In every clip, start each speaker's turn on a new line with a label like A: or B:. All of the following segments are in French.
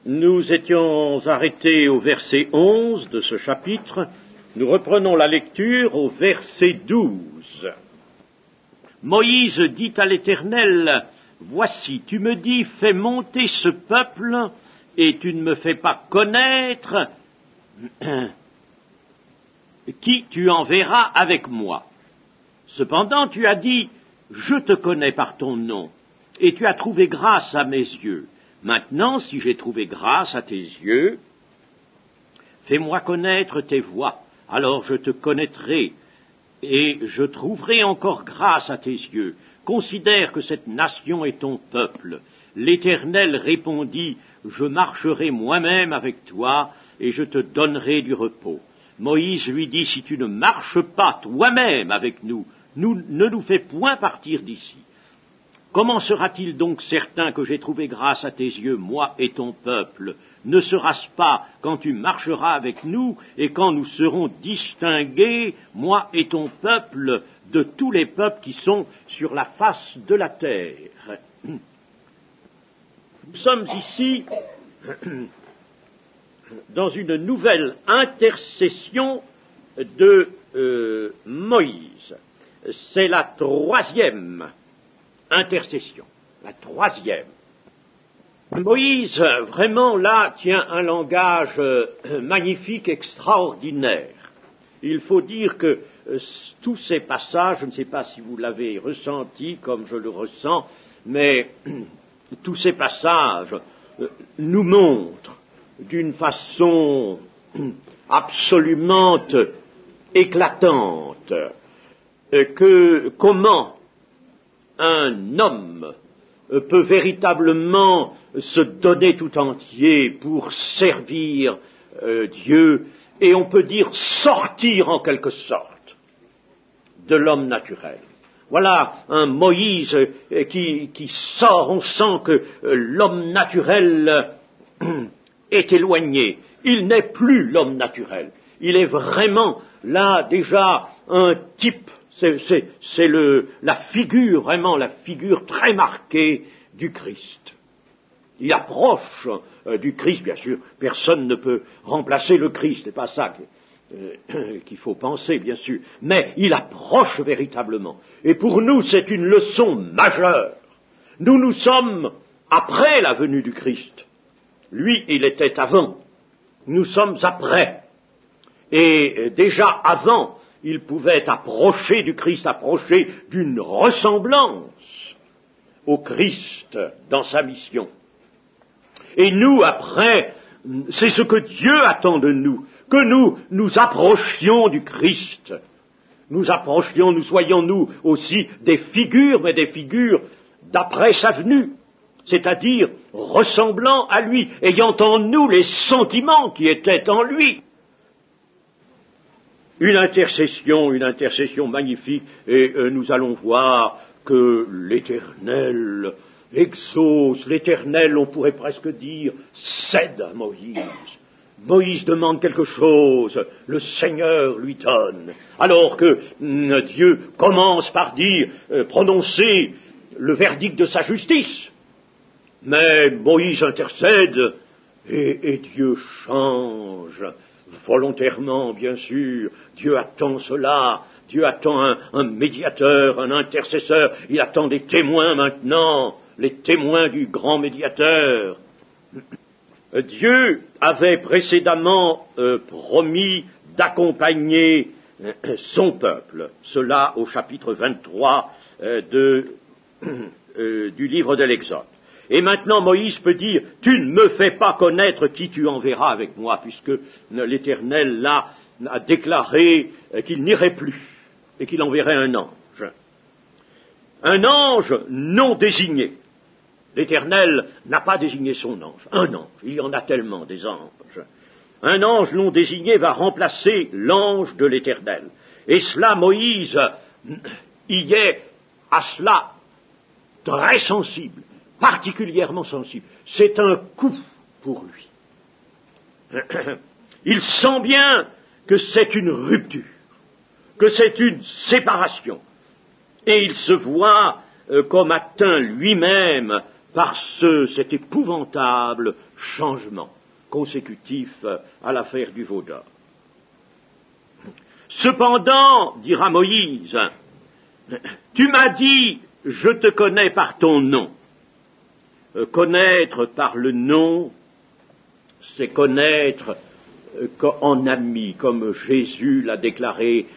A: Nous étions arrêtés au verset 11 de ce chapitre. Nous reprenons la lecture au verset 12. Moïse dit à l'Éternel, « Voici, tu me dis, fais monter ce peuple, et tu ne me fais pas connaître qui tu enverras avec moi. Cependant, tu as dit, je te connais par ton nom, et tu as trouvé grâce à mes yeux. Maintenant, si j'ai trouvé grâce à tes yeux, fais-moi connaître tes voies, alors je te connaîtrai, et je trouverai encore grâce à tes yeux. Considère que cette nation est ton peuple. » L'Éternel répondit, « Je marcherai moi-même avec toi, et je te donnerai du repos. » Moïse lui dit, « Si tu ne marches pas toi-même avec nous, ne nous fais point partir d'ici. Comment sera-t-il donc certain que j'ai trouvé grâce à tes yeux, moi et ton peuple? Ne sera-ce pas quand tu marcheras avec nous et quand nous serons distingués, moi et ton peuple, de tous les peuples qui sont sur la face de la terre? » Nous sommes ici dans une nouvelle intercession de Moïse. C'est la troisième intercession, la troisième. Moïse, vraiment là, tient un langage magnifique, extraordinaire. Il faut dire que tous ces passages, je ne sais pas si vous l'avez ressenti comme je le ressens, mais tous ces passages nous montrent d'une façon absolument éclatante comment un homme peut véritablement se donner tout entier pour servir Dieu, et on peut dire sortir en quelque sorte de l'homme naturel. Voilà un Moïse qui sort, on sent que l'homme naturel est éloigné. Il n'est plus l'homme naturel. Il est vraiment là déjà un type, c'est la figure, vraiment la figure très marquée du Christ. Il approche du Christ, bien sûr, personne ne peut remplacer le Christ, c'est pas ça qu'il faut penser, bien sûr, mais il approche véritablement. Et pour nous, c'est une leçon majeure. Nous sommes après la venue du Christ. Lui, il était avant. Nous sommes après. Et déjà avant, il pouvait approcher du Christ, approcher d'une ressemblance au Christ dans sa mission. Et nous, après, c'est ce que Dieu attend de nous, que nous approchions du Christ. Nous approchions, nous soyons nous aussi des figures, mais des figures d'après sa venue, c'est-à-dire ressemblant à lui, ayant en nous les sentiments qui étaient en lui. Une intercession magnifique, et nous allons voir que l'Éternel exauce, l'Éternel, on pourrait presque dire, cède à Moïse. Moïse demande quelque chose, le Seigneur lui donne. Alors que Dieu commence par dire, prononcer le verdict de sa justice. Mais Moïse intercède et Dieu change. Volontairement, bien sûr, Dieu attend cela. Dieu attend un médiateur, un intercesseur. Il attend des témoins maintenant, les témoins du grand médiateur. Dieu avait précédemment promis d'accompagner son peuple. Cela au chapitre 23 du livre de l'Exode. Et maintenant Moïse peut dire, tu ne me fais pas connaître qui tu enverras avec moi, puisque l'Éternel là a déclaré qu'il n'irait plus et qu'il enverrait un ange. Un ange non désigné. L'Éternel n'a pas désigné son ange. Un ange, il y en a tellement des anges. Un ange non désigné va remplacer l'ange de l'Éternel. Et cela, Moïse y est à cela très sensible, particulièrement sensible. C'est un coup pour lui. Il sent bien que c'est une rupture, que c'est une séparation. Et il se voit comme atteint lui-même par cet épouvantable changement consécutif à l'affaire du veau d'or. Cependant, dira Moïse, tu m'as dit, je te connais par ton nom. Connaître par le nom, c'est connaître en ami, comme Jésus l'a déclaré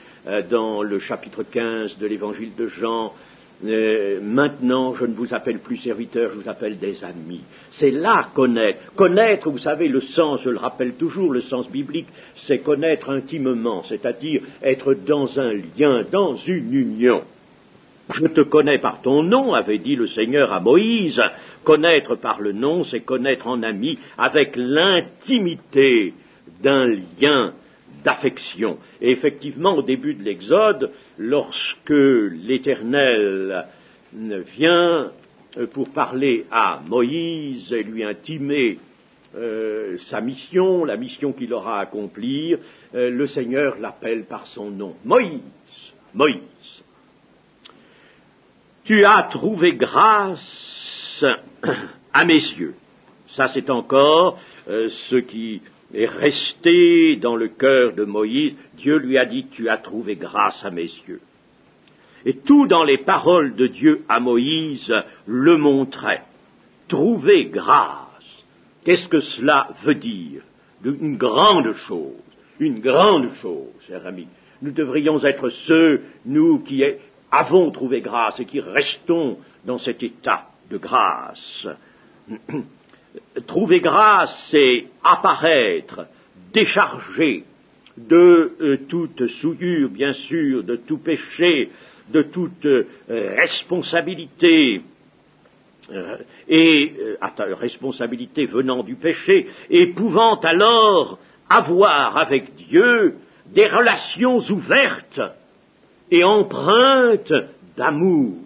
A: dans le chapitre 15 de l'évangile de Jean. Maintenant, je ne vous appelle plus serviteurs, je vous appelle des amis. C'est là connaître. Connaître, vous savez, le sens, je le rappelle toujours, le sens biblique, c'est connaître intimement, c'est-à-dire être dans un lien, dans une union. Je te connais par ton nom, avait dit le Seigneur à Moïse. Connaître par le nom, c'est connaître en ami avec l'intimité d'un lien d'affection. Et effectivement, au début de l'Exode, lorsque l'Éternel vient pour parler à Moïse et lui intimer sa mission, la mission qu'il aura à accomplir, le Seigneur l'appelle par son nom. Moïse, Moïse, tu as trouvé grâce à mes yeux. Ça, c'est encore ce qui est resté dans le cœur de Moïse. Dieu lui a dit, tu as trouvé grâce à mes yeux. Et tout dans les paroles de Dieu à Moïse le montrait. Trouver grâce. Qu'est-ce que cela veut dire? Une grande chose, cher ami. Nous devrions être ceux, nous qui avons trouvé grâce et qui restons dans cet état de grâce. Trouver grâce, c'est apparaître, déchargé de toute souillure, bien sûr, de tout péché, de toute responsabilité, responsabilité venant du péché, et pouvant alors avoir avec Dieu des relations ouvertes et empreintes d'amour.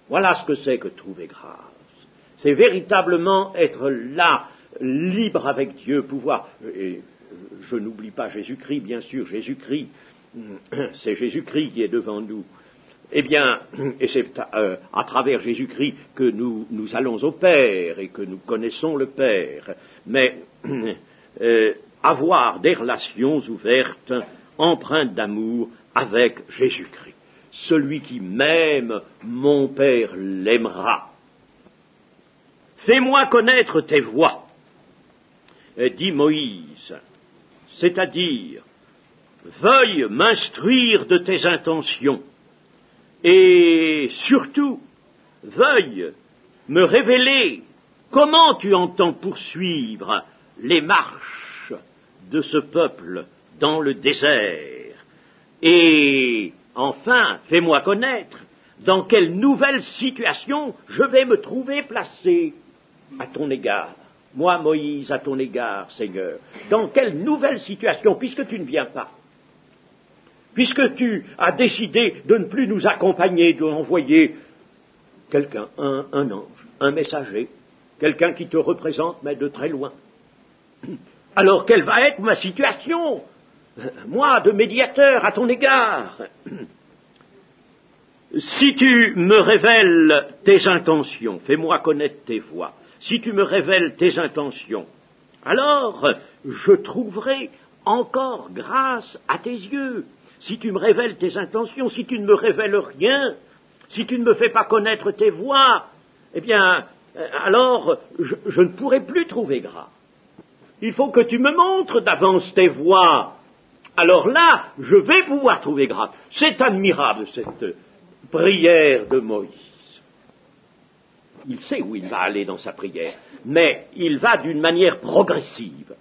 A: Voilà ce que c'est que trouver grâce. C'est véritablement être là, libre avec Dieu, pouvoir, et je n'oublie pas Jésus-Christ, bien sûr, Jésus-Christ, c'est Jésus-Christ qui est devant nous. Eh bien, et c'est à travers Jésus-Christ que nous allons au Père et que nous connaissons le Père. Mais avoir des relations ouvertes, empreintes d'amour avec Jésus-Christ. Celui qui m'aime, mon Père l'aimera. Fais-moi connaître tes voies, dit Moïse, c'est-à-dire, veuille m'instruire de tes intentions, et surtout, veuille me révéler comment tu entends poursuivre les marches de ce peuple dans le désert, et enfin, fais-moi connaître dans quelle nouvelle situation je vais me trouver placé à ton égard. Moi, Moïse, à ton égard, Seigneur. Dans quelle nouvelle situation, puisque tu ne viens pas, puisque tu as décidé de ne plus nous accompagner, de envoyer quelqu'un, un ange, un messager, quelqu'un qui te représente, mais de très loin. Alors, quelle va être ma situation, moi, de médiateur à ton égard? Si tu me révèles tes intentions, fais-moi connaître tes voies, si tu me révèles tes intentions, alors je trouverai encore grâce à tes yeux. Si tu me révèles tes intentions, si tu ne me révèles rien, si tu ne me fais pas connaître tes voies, eh bien, alors je ne pourrai plus trouver grâce. Il faut que tu me montres d'avance tes voies. Alors là, je vais pouvoir trouver grâce. C'est admirable, cette prière de Moïse. Il sait où il va aller dans sa prière, mais il va d'une manière progressive.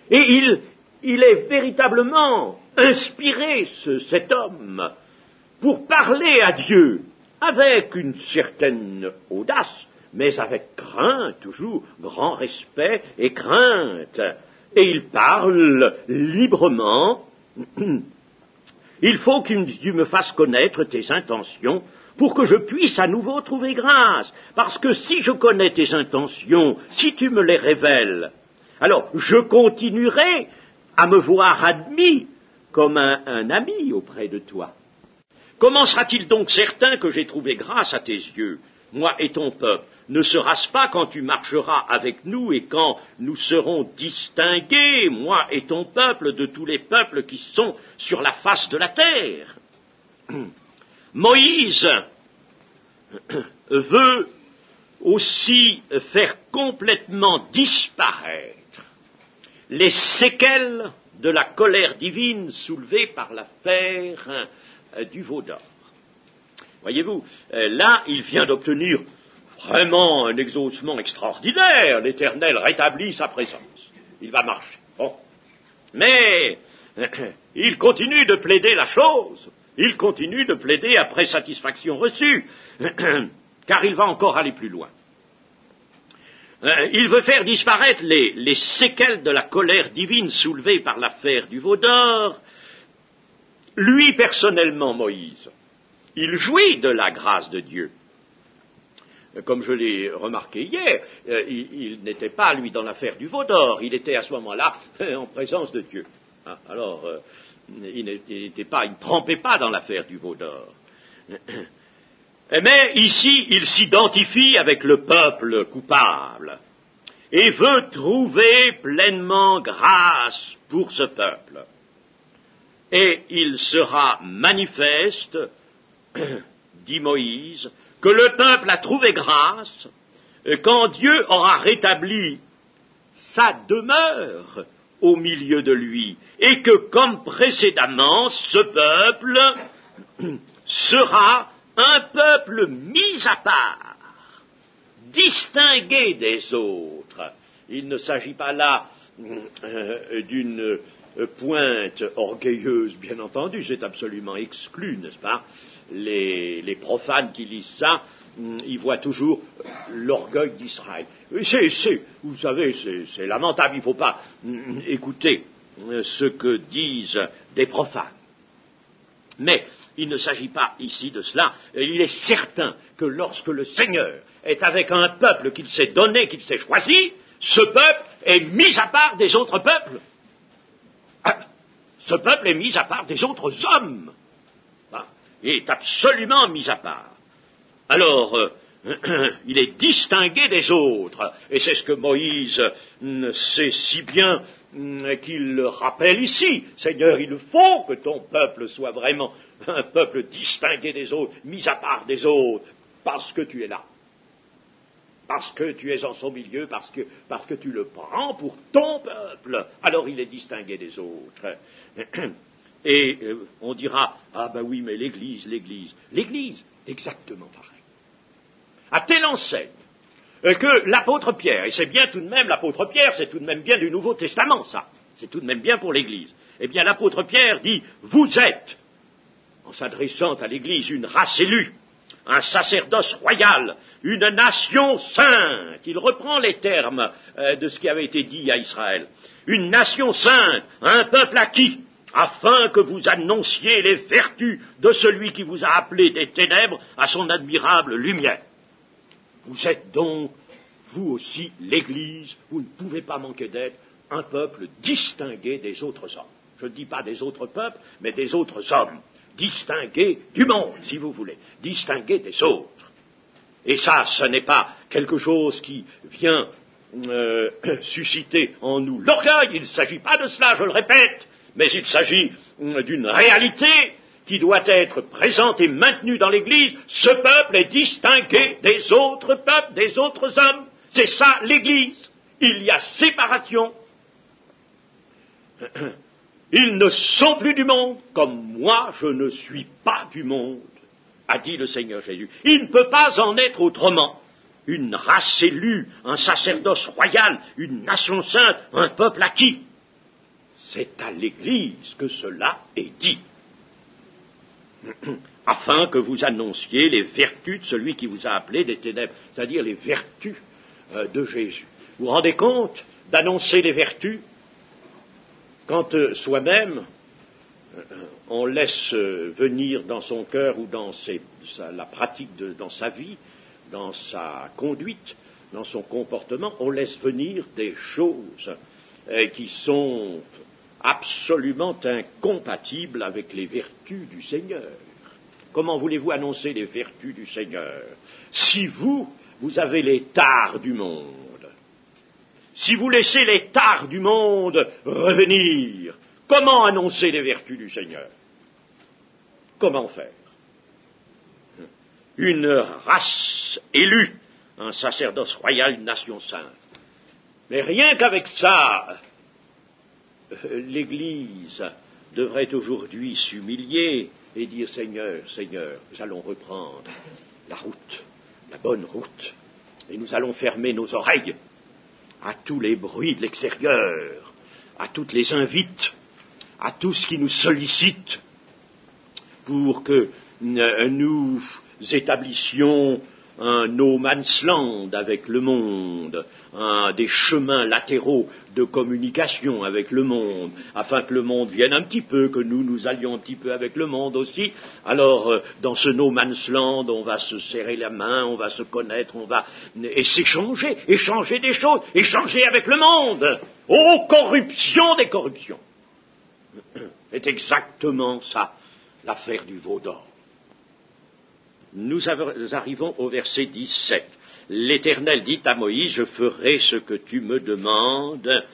A: Et il est véritablement inspiré, cet homme, pour parler à Dieu avec une certaine audace, mais avec crainte, toujours, grand respect et crainte. Et il parle librement. Il faut que tu me fasses connaître tes intentions pour que je puisse à nouveau trouver grâce. Parce que si je connais tes intentions, si tu me les révèles, alors je continuerai à me voir admis comme un ami auprès de toi. Comment sera-t-il donc certain que j'ai trouvé grâce à tes yeux? moi et ton peuple, ne sera-ce pas quand tu marcheras avec nous et quand nous serons distingués, moi et ton peuple, de tous les peuples qui sont sur la face de la terre? Moïse veut aussi faire complètement disparaître les séquelles de la colère divine soulevée par l'affaire du veau d'or. Voyez-vous, là, il vient d'obtenir vraiment un exaucement extraordinaire. L'Éternel rétablit sa présence. Il va marcher. Bon. Mais il continue de plaider la chose. Il continue de plaider après satisfaction reçue, car il va encore aller plus loin. Il veut faire disparaître les séquelles de la colère divine soulevée par l'affaire du veau d'or. Lui, personnellement, Moïse, il jouit de la grâce de Dieu. Comme je l'ai remarqué hier, il n'était pas, lui, dans l'affaire du veau d'or, il était à ce moment-là en présence de Dieu. Alors, il ne trempait pas dans l'affaire du veau d'or. Mais ici, il s'identifie avec le peuple coupable et veut trouver pleinement grâce pour ce peuple. Et il sera manifeste, dit Moïse, que le peuple a trouvé grâce quand Dieu aura rétabli sa demeure au milieu de lui, et que, comme précédemment, ce peuple sera un peuple mis à part, distingué des autres. Il ne s'agit pas là d'une pointe orgueilleuse, bien entendu, c'est absolument exclu, n'est-ce pas? Les profanes qui lisent ça, ils voient toujours l'orgueil d'Israël. Vous savez, c'est lamentable, il ne faut pas écouter ce que disent des profanes. Mais il ne s'agit pas ici de cela. Il est certain que lorsque le Seigneur est avec un peuple qu'il s'est donné, qu'il s'est choisi, ce peuple est mis à part des autres peuples. Ce peuple est mis à part des autres hommes. Il est absolument mis à part. Alors, il est distingué des autres, et c'est ce que Moïse sait si bien qu'il le rappelle ici. Seigneur, il faut que ton peuple soit vraiment un peuple distingué des autres, mis à part des autres, parce que tu es là, parce que tu es en son milieu, parce que tu le prends pour ton peuple. Alors il est distingué des autres. Et on dira, ah ben oui, mais l'Église, exactement pareil. À telle enseigne que l'apôtre Pierre, et c'est bien tout de même, l'apôtre Pierre, c'est tout de même bien du Nouveau Testament, ça, c'est tout de même bien pour l'Église. Eh bien, l'apôtre Pierre dit, vous êtes, en s'adressant à l'Église, une race élue, un sacerdoce royal, une nation sainte. Il reprend les termes de ce qui avait été dit à Israël. Une nation sainte, un peuple acquis, afin que vous annonciez les vertus de celui qui vous a appelé des ténèbres à son admirable lumière. Vous êtes donc, vous aussi, l'Église, vous ne pouvez pas manquer d'être un peuple distingué des autres hommes. Je ne dis pas des autres peuples, mais des autres hommes, distingués du monde, si vous voulez, distingués des autres. Et ça, ce n'est pas quelque chose qui vient susciter en nous l'orgueil, il ne s'agit pas de cela, je le répète, mais il s'agit d'une réalité qui doit être présente et maintenue dans l'Église. Ce peuple est distingué des autres peuples, des autres hommes. C'est ça l'Église. Il y a séparation. Ils ne sont plus du monde, comme moi je ne suis pas du monde, a dit le Seigneur Jésus. Il ne peut pas en être autrement. Une race élue, un sacerdoce royal, une nation sainte, un peuple acquis. C'est à l'Église que cela est dit. Afin que vous annonciez les vertus de celui qui vous a appelé des ténèbres, c'est-à-dire les vertus de Jésus. Vous vous rendez compte d'annoncer les vertus quand soi-même on laisse venir dans son cœur ou dans la pratique, dans sa vie, dans sa conduite, dans son comportement, on laisse venir des choses qui sont absolument incompatibles avec les vertus du Seigneur. Comment voulez-vous annoncer les vertus du Seigneur si vous avez les tares du monde? Si vous laissez les tares du monde revenir, comment annoncer les vertus du Seigneur? Comment faire? Une race élue, un sacerdoce royal, une nation sainte. Mais rien qu'avec ça, l'Église devrait aujourd'hui s'humilier et dire Seigneur, Seigneur, nous allons reprendre la route, la bonne route, et nous allons fermer nos oreilles à tous les bruits de l'extérieur, à toutes les invites, à tout ce qui nous sollicite, pour que nous établissions un no man's land avec le monde, des chemins latéraux de communication avec le monde, afin que le monde vienne un petit peu, que nous allions un petit peu avec le monde aussi. Alors, dans ce no man's land, on va se serrer la main, on va se connaître, et s'échanger, échanger des choses, échanger avec le monde. Oh, corruption des corruptions! C'est exactement ça, l'affaire du veau d'or. Nous arrivons au verset 17. L'Éternel dit à Moïse, je ferai ce que tu me demandes,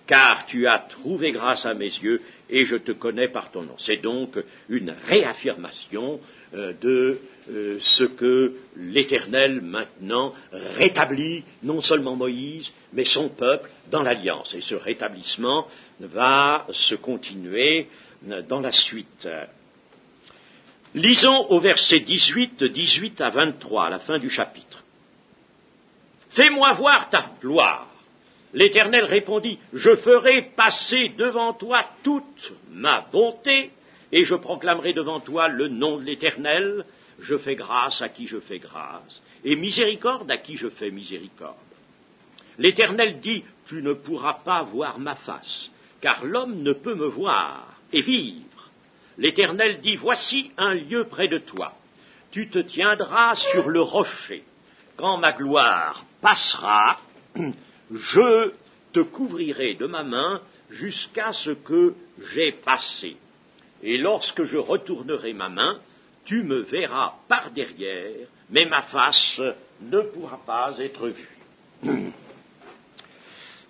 A: car tu as trouvé grâce à mes yeux et je te connais par ton nom. C'est donc une réaffirmation de ce que l'Éternel maintenant rétablit non seulement Moïse, mais son peuple dans l'Alliance. Et ce rétablissement va se continuer dans la suite. Lisons au verset 18, de 18 à 23, à la fin du chapitre. « Fais-moi voir ta gloire. » L'Éternel répondit, « Je ferai passer devant toi toute ma bonté, et je proclamerai devant toi le nom de l'Éternel. Je fais grâce à qui je fais grâce, et miséricorde à qui je fais miséricorde. » L'Éternel dit, « Tu ne pourras pas voir ma face, car l'homme ne peut me voir et vivre. » L'Éternel dit, « Voici un lieu près de toi. Tu te tiendras sur le rocher. Quand ma gloire passera, je te couvrirai de ma main jusqu'à ce que j'aie passé. Et lorsque je retournerai ma main, tu me verras par derrière, mais ma face ne pourra pas être vue.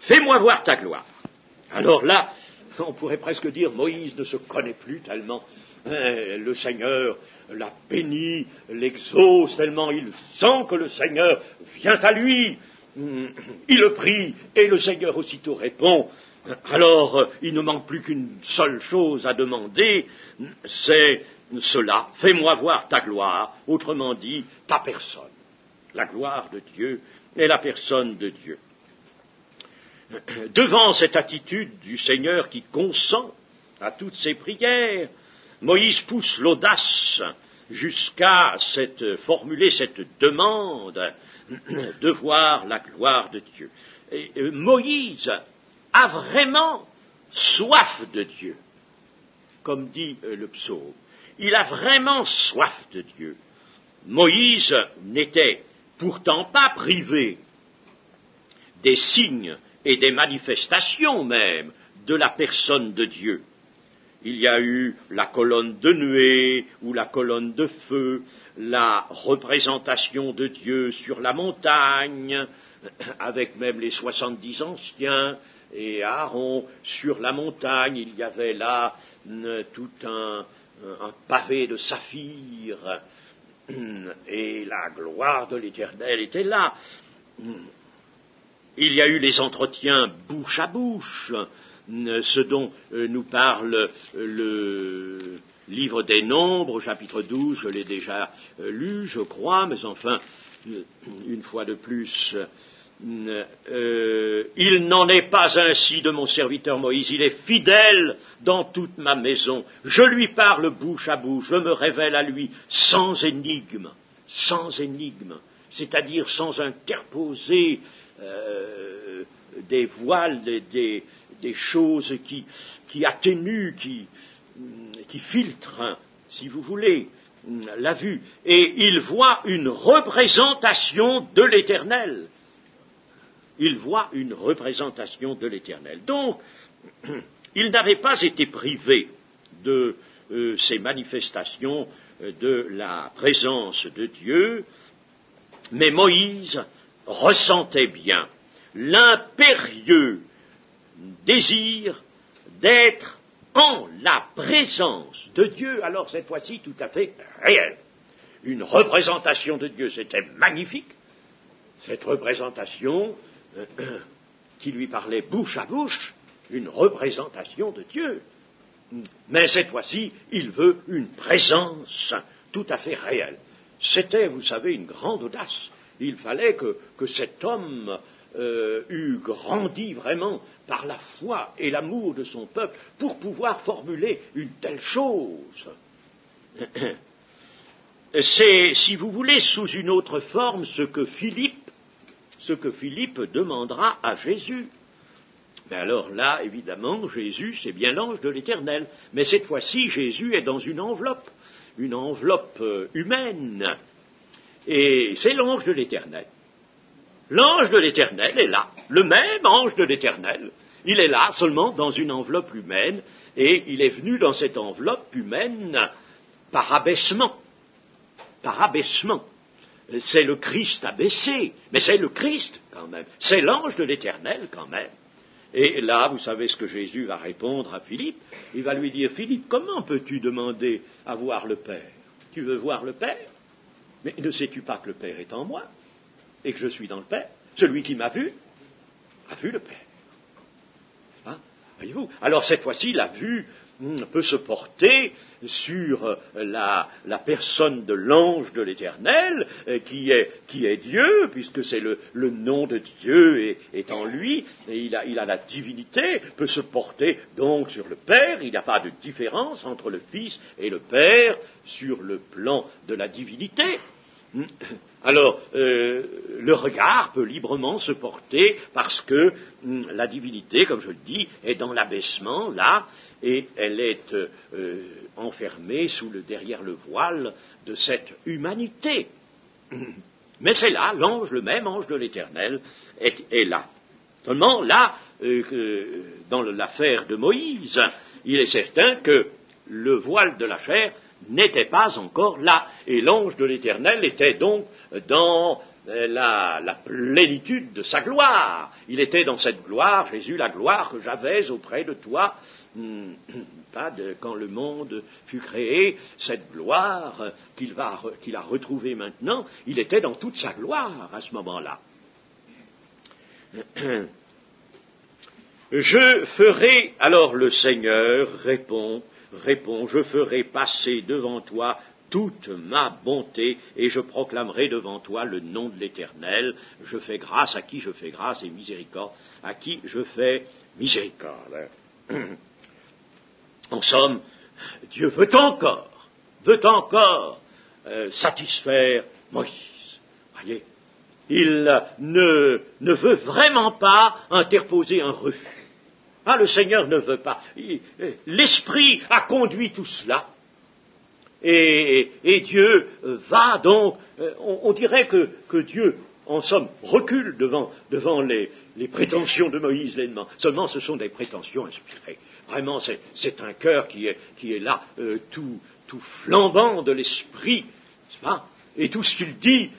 A: Fais-moi voir ta gloire. » Alors là, on pourrait presque dire, Moïse ne se connaît plus tellement. Le Seigneur l'a béni, l'exauce tellement il sent que le Seigneur vient à lui. Il le prie et le Seigneur aussitôt répond. Alors, il ne manque plus qu'une seule chose à demander, c'est cela. Fais-moi voir ta gloire, autrement dit, ta personne. La gloire de Dieu et la personne de Dieu. Devant cette attitude du Seigneur qui consent à toutes ses prières, Moïse pousse l'audace jusqu'à formuler cette demande de voir la gloire de Dieu. Et Moïse a vraiment soif de Dieu, comme dit le psaume. Il a vraiment soif de Dieu. Moïse n'était pourtant pas privé des signes et des manifestations même de la personne de Dieu. Il y a eu la colonne de nuée ou la colonne de feu, la représentation de Dieu sur la montagne, avec même les 70 anciens, et Aaron sur la montagne, il y avait là tout un pavé de saphir, et la gloire de l'Éternel était là. Il y a eu les entretiens bouche à bouche, ce dont nous parle le livre des Nombres, au chapitre 12, je l'ai déjà lu, je crois, mais enfin, une fois de plus, il n'en est pas ainsi de mon serviteur Moïse, il est fidèle dans toute ma maison, je lui parle bouche à bouche, je me révèle à lui sans énigme, c'est-à-dire sans interposer des voiles, des choses qui atténuent, qui filtrent, si vous voulez, la vue. Et il voit une représentation de l'Éternel. Donc, il n'avait pas été privé de ces manifestations de la présence de Dieu, mais Moïse ressentait bien l'impérieux désir d'être en la présence de Dieu, alors cette fois-ci tout à fait réelle. Une représentation de Dieu, c'était magnifique, cette représentation qui lui parlait bouche à bouche, une représentation de Dieu. Mais cette fois-ci, il veut une présence tout à fait réelle. C'était, vous savez, une grande audace. Il fallait que cet homme eût grandi vraiment par la foi et l'amour de son peuple pour pouvoir formuler une telle chose. C'est, si vous voulez, sous une autre forme, ce que Philippe demandera à Jésus. Mais alors là, évidemment, Jésus, c'est bien l'ange de l'Éternel. Mais cette fois-ci, Jésus est dans une enveloppe humaine. Et c'est l'ange de l'Éternel. L'ange de l'Éternel est là, le même ange de l'Éternel. Il est là seulement dans une enveloppe humaine, et il est venu dans cette enveloppe humaine par abaissement. Par abaissement. C'est le Christ abaissé, mais c'est le Christ quand même. C'est l'ange de l'Éternel quand même. Et là, vous savez ce que Jésus va répondre à Philippe. Il va lui dire, Philippe, comment peux-tu demander à voir le Père? Tu veux voir le Père? Mais ne sais-tu pas que le Père est en moi et que je suis dans le Père? Celui qui m'a vu a vu le Père. Hein? Voyez-vous? Alors cette fois-ci, la vue peut se porter sur la personne de l'ange de l'Éternel, qui est Dieu, puisque c'est le nom de Dieu est en lui, et il a la divinité, peut se porter donc sur le Père. Il n'y a pas de différence entre le Fils et le Père sur le plan de la divinité. Alors, le regard peut librement se porter parce que la divinité, comme je le dis, est dans l'abaissement, là, et elle est enfermée derrière le voile de cette humanité. Mais c'est là, le même ange de l'Éternel est là. Seulement, là, dans l'affaire de Moïse, il est certain que le voile de la chair n'était pas encore là, et l'ange de l'Éternel était donc dans la plénitude de sa gloire. Il était dans cette gloire, Jésus, la gloire que j'avais auprès de toi, quand le monde fut créé, cette gloire qu'il a retrouvée maintenant, il était dans toute sa gloire à ce moment-là. Je ferai, alors le Seigneur répond, je ferai passer devant toi toute ma bonté, et je proclamerai devant toi le nom de l'Éternel. Je fais grâce à qui je fais grâce, et miséricorde à qui je fais miséricorde. En somme, Dieu veut encore satisfaire Moïse. Voyez, il ne veut vraiment pas interposer un refus. Le Seigneur ne veut pas. L'Esprit a conduit tout cela. Et Dieu va donc, on dirait que Dieu, en somme, recule devant les prétentions de Moïse, les demandes. Seulement, ce sont des prétentions inspirées. Vraiment, c'est un cœur qui est là, tout flambant de l'Esprit, n'est-ce pas? Et tout ce qu'il dit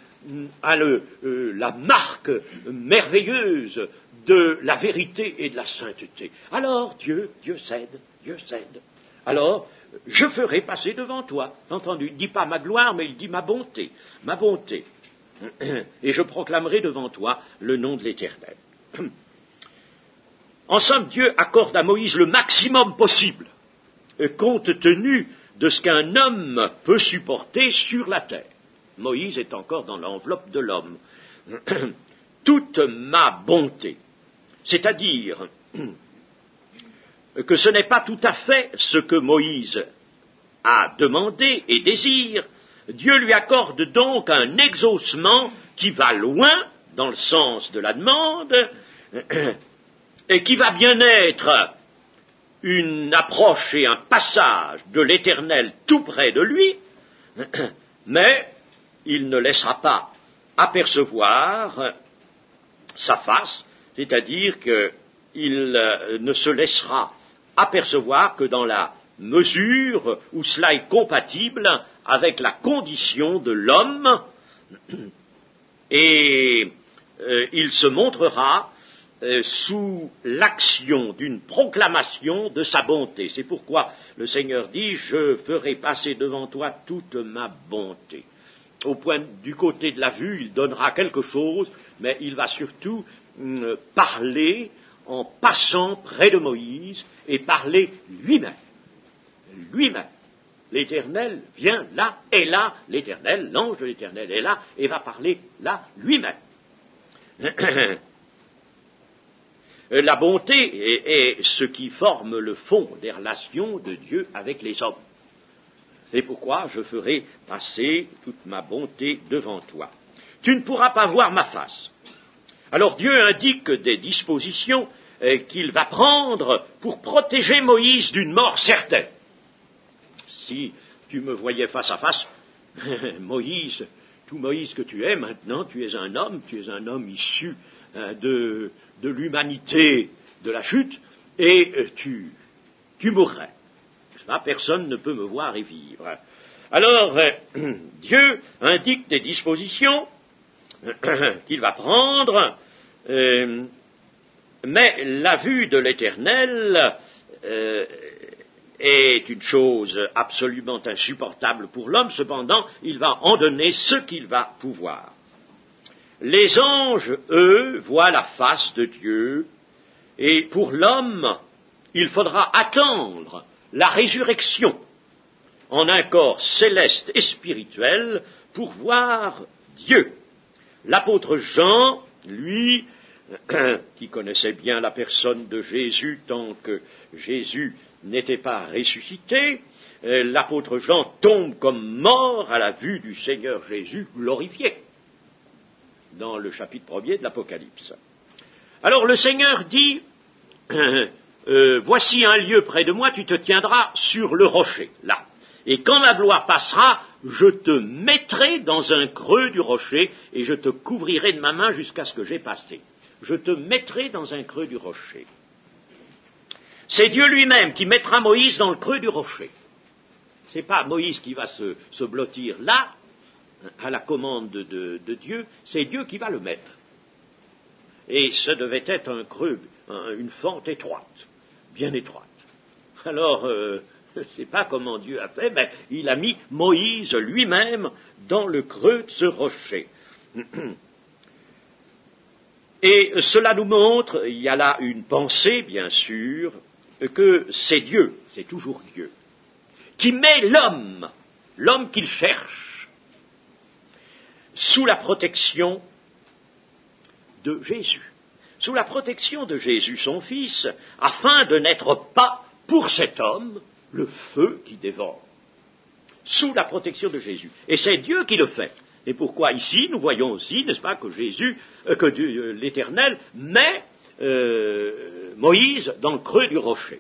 A: a la marque merveilleuse de la vérité et de la sainteté. Alors Dieu cède. Alors, je ferai passer devant toi. Entendu, il ne dit pas ma gloire, mais il dit ma bonté. Et je proclamerai devant toi le nom de l'Éternel. En somme, Dieu accorde à Moïse le maximum possible, compte tenu de ce qu'un homme peut supporter sur la terre. Moïse est encore dans l'enveloppe de l'homme. Toute ma bonté, c'est-à-dire que ce n'est pas tout à fait ce que Moïse a demandé et désire. Dieu lui accorde donc un exaucement qui va loin dans le sens de la demande et qui va bien être une approche et un passage de l'Éternel tout près de lui, mais il ne laissera pas apercevoir sa face, c'est-à-dire qu'il ne se laissera apercevoir que dans la mesure où cela est compatible avec la condition de l'homme, et il se montrera sous l'action d'une proclamation de sa bonté. C'est pourquoi le Seigneur dit « Je ferai passer devant toi toute ma bonté ». Du côté de la vue, il donnera quelque chose, mais il va surtout parler en passant près de Moïse et parler lui-même. Lui-même. L'Éternel vient là, est là, l'Éternel, l'ange de l'Éternel est là, et va parler là lui-même. La bonté est ce qui forme le fond des relations de Dieu avec les hommes. C'est pourquoi je ferai passer toute ma bonté devant toi. Tu ne pourras pas voir ma face. Alors Dieu indique des dispositions qu'il va prendre pour protéger Moïse d'une mort certaine. Si tu me voyais face à face, Moïse, tout Moïse que tu es maintenant, tu es un homme issu de l'humanité de la chute, et tu mourrais. Personne ne peut me voir et vivre. Alors, Dieu indique des dispositions qu'il va prendre, mais la vue de l'Éternel est une chose absolument insupportable pour l'homme, cependant, il va en donner ce qu'il va pouvoir. Les anges, eux, voient la face de Dieu, et pour l'homme, il faudra attendre la résurrection en un corps céleste et spirituel pour voir Dieu. L'apôtre Jean, lui, qui connaissait bien la personne de Jésus tant que Jésus n'était pas ressuscité, l'apôtre Jean tombe comme mort à la vue du Seigneur Jésus glorifié, dans le chapitre 1er de l'Apocalypse. Alors le Seigneur dit, voici un lieu près de moi, tu te tiendras sur le rocher, là. Et quand la gloire passera, je te mettrai dans un creux du rocher, et je te couvrirai de ma main jusqu'à ce que j'aie passé. Je te mettrai dans un creux du rocher. C'est Dieu lui-même qui mettra Moïse dans le creux du rocher. C'est pas Moïse qui va se blottir là, à la commande de Dieu, c'est Dieu qui va le mettre. Et ce devait être un creux, une fente étroite, bien étroite. Alors, je ne sais pas comment Dieu a fait, mais il a mis Moïse lui-même dans le creux de ce rocher. Et cela nous montre, il y a là une pensée, bien sûr, que c'est Dieu, c'est toujours Dieu, qui met l'homme qu'il cherche, sous la protection de Jésus. Sous la protection de Jésus, son Fils, afin de n'être pas, pour cet homme, le feu qui dévore. Sous la protection de Jésus. Et c'est Dieu qui le fait. Et pourquoi ici, nous voyons aussi, n'est-ce pas, que l'Éternel met Moïse dans le creux du rocher.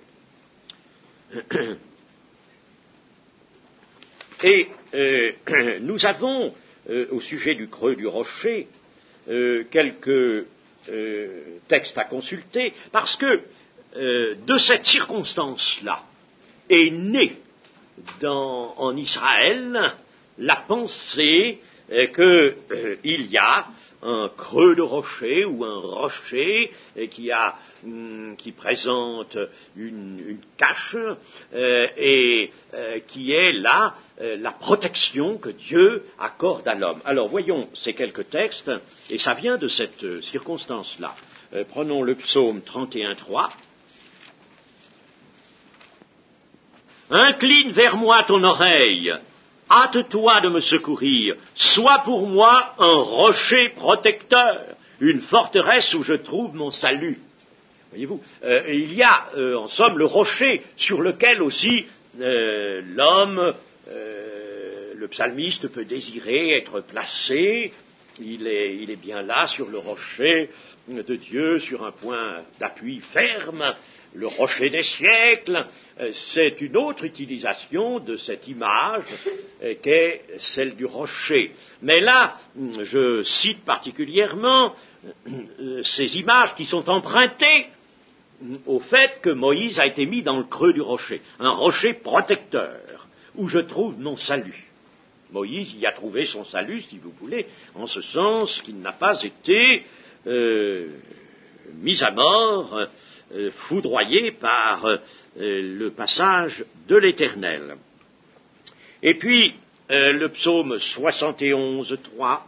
A: Et nous avons, au sujet du creux du rocher, quelques textes à consulter, parce que de cette circonstance-là est née en Israël la pensée qu'il y a un creux de rocher ou un rocher qui présente une cache et qui est là la protection que Dieu accorde à l'homme. Alors voyons ces quelques textes, et ça vient de cette circonstance-là. Prenons le psaume 31:3. Incline vers moi ton oreille, hâte-toi de me secourir, sois pour moi un rocher protecteur, une forteresse où je trouve mon salut. Voyez-vous, il y a en somme le rocher sur lequel aussi l'homme, le psalmiste peut désirer être placé. Il est bien là sur le rocher de Dieu, sur un point d'appui ferme, le rocher des siècles. C'est une autre utilisation de cette image qu'est celle du rocher. Mais là, je cite particulièrement ces images qui sont empruntées au fait que Moïse a été mis dans le creux du rocher, un rocher protecteur, où je trouve mon salut. Moïse y a trouvé son salut, si vous voulez, en ce sens qu'il n'a pas été mis à mort, foudroyé par le passage de l'Éternel. Et puis, le psaume 71, 3,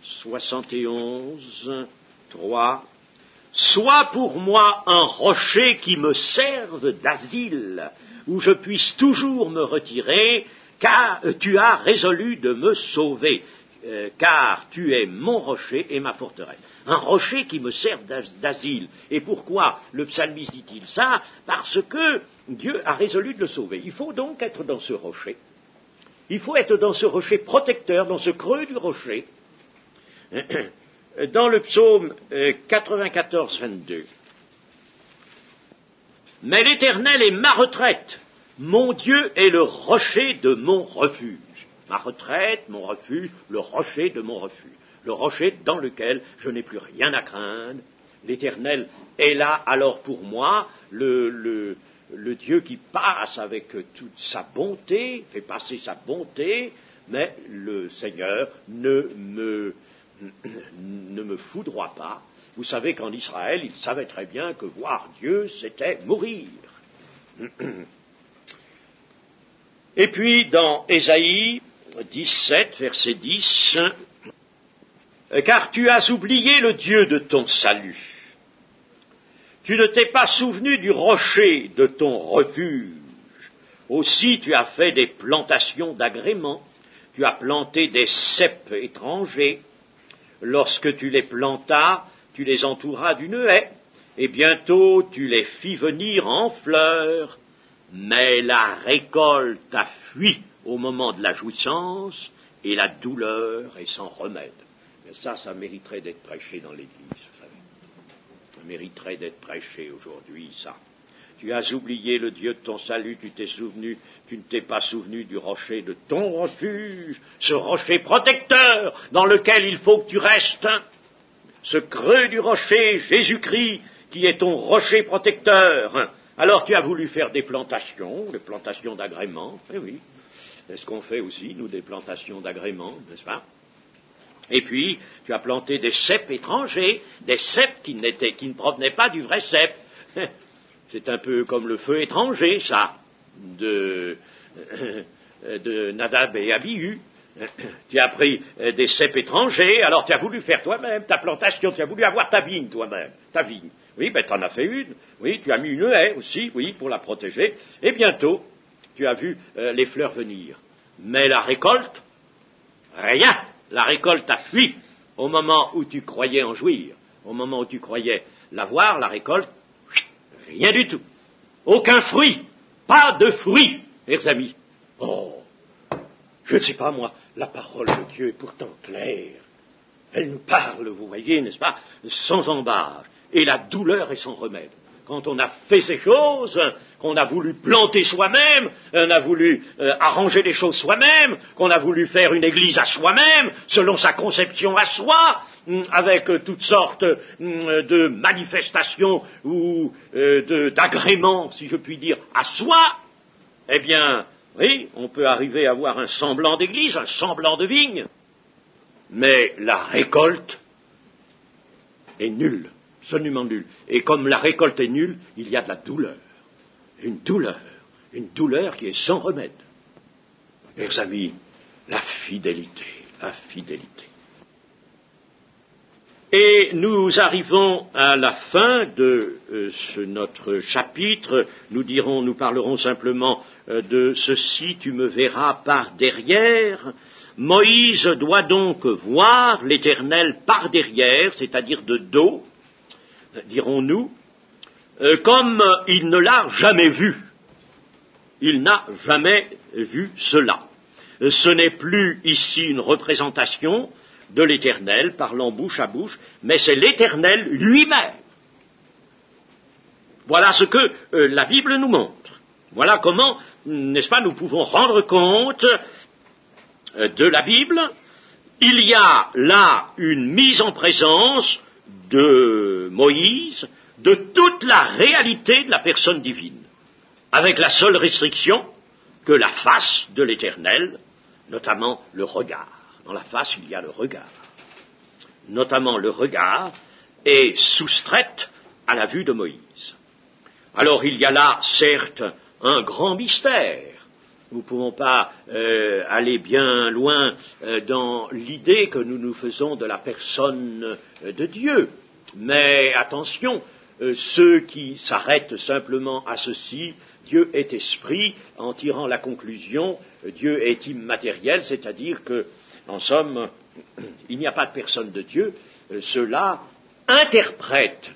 A: 71, 3, « Sois pour moi un rocher qui me serve d'asile, où je puisse toujours me retirer, car tu as résolu de me sauver, car tu es mon rocher et ma forteresse. » Un rocher qui me serve d'asile. Et pourquoi le psalmiste dit-il ça? Parce que Dieu a résolu de le sauver. Il faut donc être dans ce rocher. Il faut être dans ce rocher protecteur, dans ce creux du rocher. Dans le psaume 94, 22. « Mais l'Éternel est ma retraite, mon Dieu est le rocher de mon refuge. » Ma retraite, mon refuge, le rocher de mon refuge. Le rocher dans lequel je n'ai plus rien à craindre. L'Éternel est là alors pour moi, le Dieu qui passe avec toute sa bonté, fait passer sa bonté, mais le Seigneur ne me foudroie pas. Vous savez qu'en Israël, ils savaient très bien que voir Dieu, c'était mourir. Et puis, dans Ésaïe 17, verset 10, « Car tu as oublié le Dieu de ton salut. Tu ne t'es pas souvenu du rocher de ton refuge. Aussi tu as fait des plantations d'agréments. Tu as planté des ceps étrangers. Lorsque tu les plantas, tu les entouras d'une haie, et bientôt tu les fis venir en fleurs. Mais la récolte a fui au moment de la jouissance, et la douleur est sans remède. » Mais ça mériterait d'être prêché dans l'Église, vous savez. Ça mériterait d'être prêché aujourd'hui, ça. Tu as oublié le Dieu de ton salut, tu ne t'es pas souvenu du rocher de ton refuge, ce rocher protecteur dans lequel il faut que tu restes, ce creux du rocher, Jésus-Christ, qui est ton rocher protecteur. Alors tu as voulu faire des plantations d'agréments, eh oui, c'est ce qu'on fait aussi, nous, des plantations d'agréments, n'est-ce pas? Et puis, tu as planté des ceps étrangers, des ceps qui ne provenaient pas du vrai cep. C'est un peu comme le feu étranger, ça, de Nadab et Abihu. Tu as pris des ceps étrangers, alors tu as voulu faire toi-même ta plantation, tu as voulu avoir ta vigne toi-même, ta vigne. Oui, ben tu en as fait une, oui, tu as mis une haie aussi, oui, pour la protéger, et bientôt, tu as vu les fleurs venir. Mais la récolte, rien. La récolte a fui au moment où tu croyais en jouir, au moment où tu croyais l'avoir, la récolte, rien du tout. Aucun fruit, pas de fruits, mes amis. Oh, je ne sais pas moi, la parole de Dieu est pourtant claire. Elle nous parle, vous voyez, n'est-ce pas, sans embâche, et la douleur est sans remède. Quand on a fait ces choses, qu'on a voulu planter soi-même, on a voulu arranger les choses soi-même, qu'on a voulu faire une église à soi-même, selon sa conception à soi, avec toutes sortes de manifestations ou d'agréments, si je puis dire, à soi, eh bien, oui, on peut arriver à avoir un semblant d'église, un semblant de vigne, mais la récolte est nulle. Absolument nul. Et comme la récolte est nulle, il y a de la douleur. Une douleur qui est sans remède. Mes amis, la fidélité. Et nous arrivons à la fin de notre chapitre. Nous parlerons simplement de ceci, tu me verras par derrière. Moïse doit donc voir l'Éternel par derrière, c'est-à-dire de dos, dirons-nous, comme il ne l'a jamais vu. Il n'a jamais vu cela. Ce n'est plus ici une représentation de l'Éternel parlant bouche à bouche, mais c'est l'Éternel lui-même. Voilà ce que la Bible nous montre. Voilà comment, n'est-ce pas, nous pouvons rendre compte de la Bible. Il y a là une mise en présence de Moïse de toute la réalité de la personne divine, avec la seule restriction que la face de l'Éternel, notamment le regard. Dans la face, il y a le regard. Notamment le regard est soustraite à la vue de Moïse. Alors il y a là, certes, un grand mystère. Nous ne pouvons pas aller bien loin dans l'idée que nous nous faisons de la personne de Dieu. Mais attention, ceux qui s'arrêtent simplement à ceci, Dieu est esprit, en tirant la conclusion, Dieu est immatériel, c'est-à-dire que, en somme, il n'y a pas de personne de Dieu, ceux-là interprètent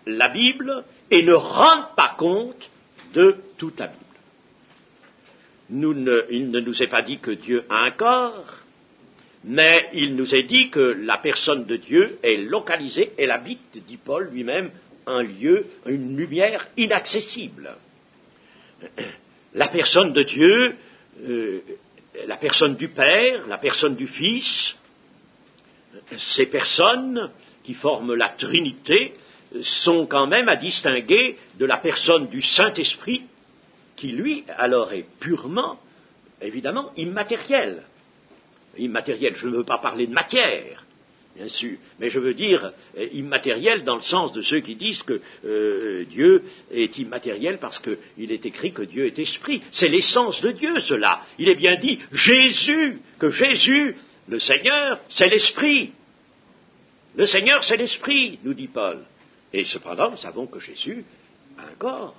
A: la Bible et ne rendent pas compte de toute la Bible. Il ne nous est pas dit que Dieu a un corps, mais il nous est dit que la personne de Dieu est localisée, elle habite, dit Paul lui-même, un lieu, une lumière inaccessible. La personne de Dieu, la personne du Père, la personne du Fils, ces personnes qui forment la Trinité sont quand même à distinguer de la personne du Saint-Esprit, qui lui, alors, est purement, évidemment, immatériel. Immatériel, je ne veux pas parler de matière, bien sûr, mais je veux dire immatériel dans le sens de ceux qui disent que Dieu est immatériel parce qu'il est écrit que Dieu est esprit. C'est l'essence de Dieu, cela. Il est bien dit, que Jésus, le Seigneur, c'est l'esprit. Le Seigneur, c'est l'esprit, nous dit Paul. Et cependant, nous savons que Jésus a un corps.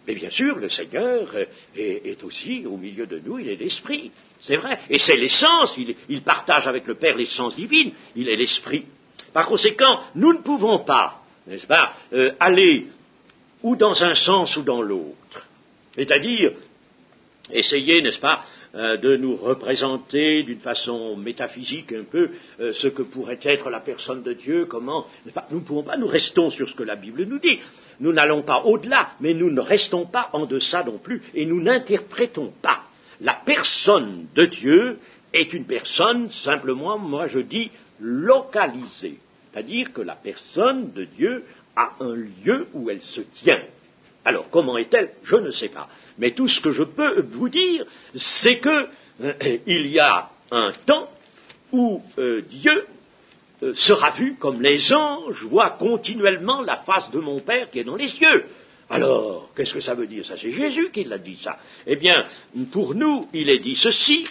A: Mais bien sûr, le Seigneur est aussi au milieu de nous, il est l'esprit. C'est vrai. Et c'est l'essence, il partage avec le Père l'essence divine, il est l'esprit. Par conséquent, nous ne pouvons pas, n'est-ce pas, aller ou dans un sens ou dans l'autre. C'est-à-dire, essayer, n'est-ce pas, de nous représenter d'une façon métaphysique un peu ce que pourrait être la personne de Dieu, comment, n'est-ce pas, nous ne pouvons pas, nous restons sur ce que la Bible nous dit. Nous n'allons pas au-delà, mais nous ne restons pas en deçà non plus, et nous n'interprétons pas. La personne de Dieu est une personne, simplement, moi je dis, localisée. C'est-à-dire que la personne de Dieu a un lieu où elle se tient. Alors, comment est-elle? Je ne sais pas. Mais tout ce que je peux vous dire, c'est que il y a un temps où Dieu sera vu comme les anges voient continuellement la face de mon Père qui est dans les cieux. Alors, qu'est-ce que ça veut dire? Ça, c'est Jésus qui l'a dit, ça. Eh bien, pour nous, il est dit ceci.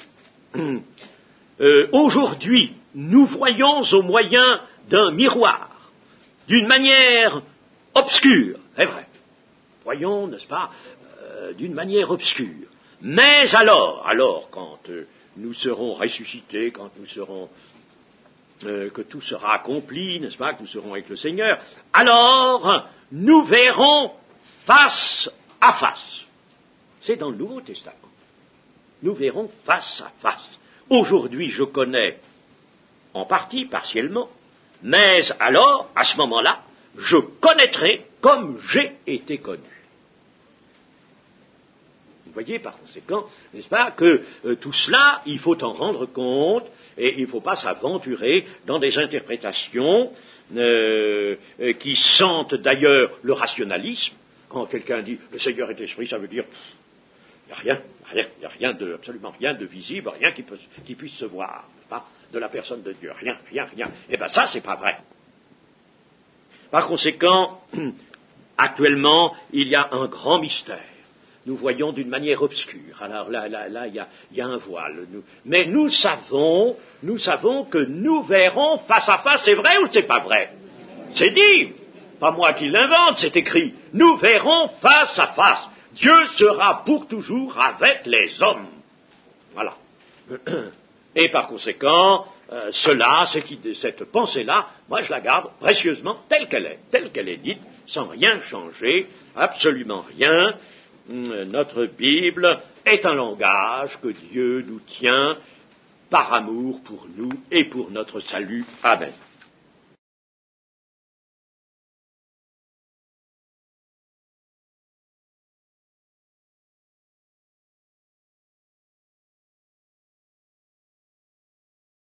A: Aujourd'hui, nous voyons au moyen d'un miroir, d'une manière obscure. C'est vrai. Voyons, n'est-ce pas, d'une manière obscure. Mais alors, quand nous serons ressuscités, quand nous serons, que tout sera accompli, n'est-ce pas, que nous serons avec le Seigneur, alors nous verrons face à face. C'est dans le Nouveau Testament. Nous verrons face à face. Aujourd'hui, je connais en partie, partiellement, mais alors, à ce moment-là, je connaîtrai comme j'ai été connu. Vous voyez, par conséquent, n'est-ce pas, que tout cela, il faut en rendre compte, et il ne faut pas s'aventurer dans des interprétations qui sentent d'ailleurs le rationalisme. Quand quelqu'un dit « le Seigneur est esprit », ça veut dire « il n'y a rien de, absolument rien de visible, rien qui puisse se voir, pas, de la personne de Dieu, rien. » Eh bien ça, c'est pas vrai. Par conséquent, actuellement, il y a un grand mystère. Nous voyons d'une manière obscure. Alors là, il y a un voile. Mais nous savons que nous verrons face à face. C'est vrai ou c'est pas vrai? C'est dit. Pas moi qui l'invente, c'est écrit. Nous verrons face à face. Dieu sera pour toujours avec les hommes. Voilà. Et par conséquent, cette pensée-là, moi je la garde précieusement telle qu'elle est dite, sans rien changer, absolument rien. Notre Bible est un langage que Dieu nous tient par amour pour nous et pour notre salut. Amen.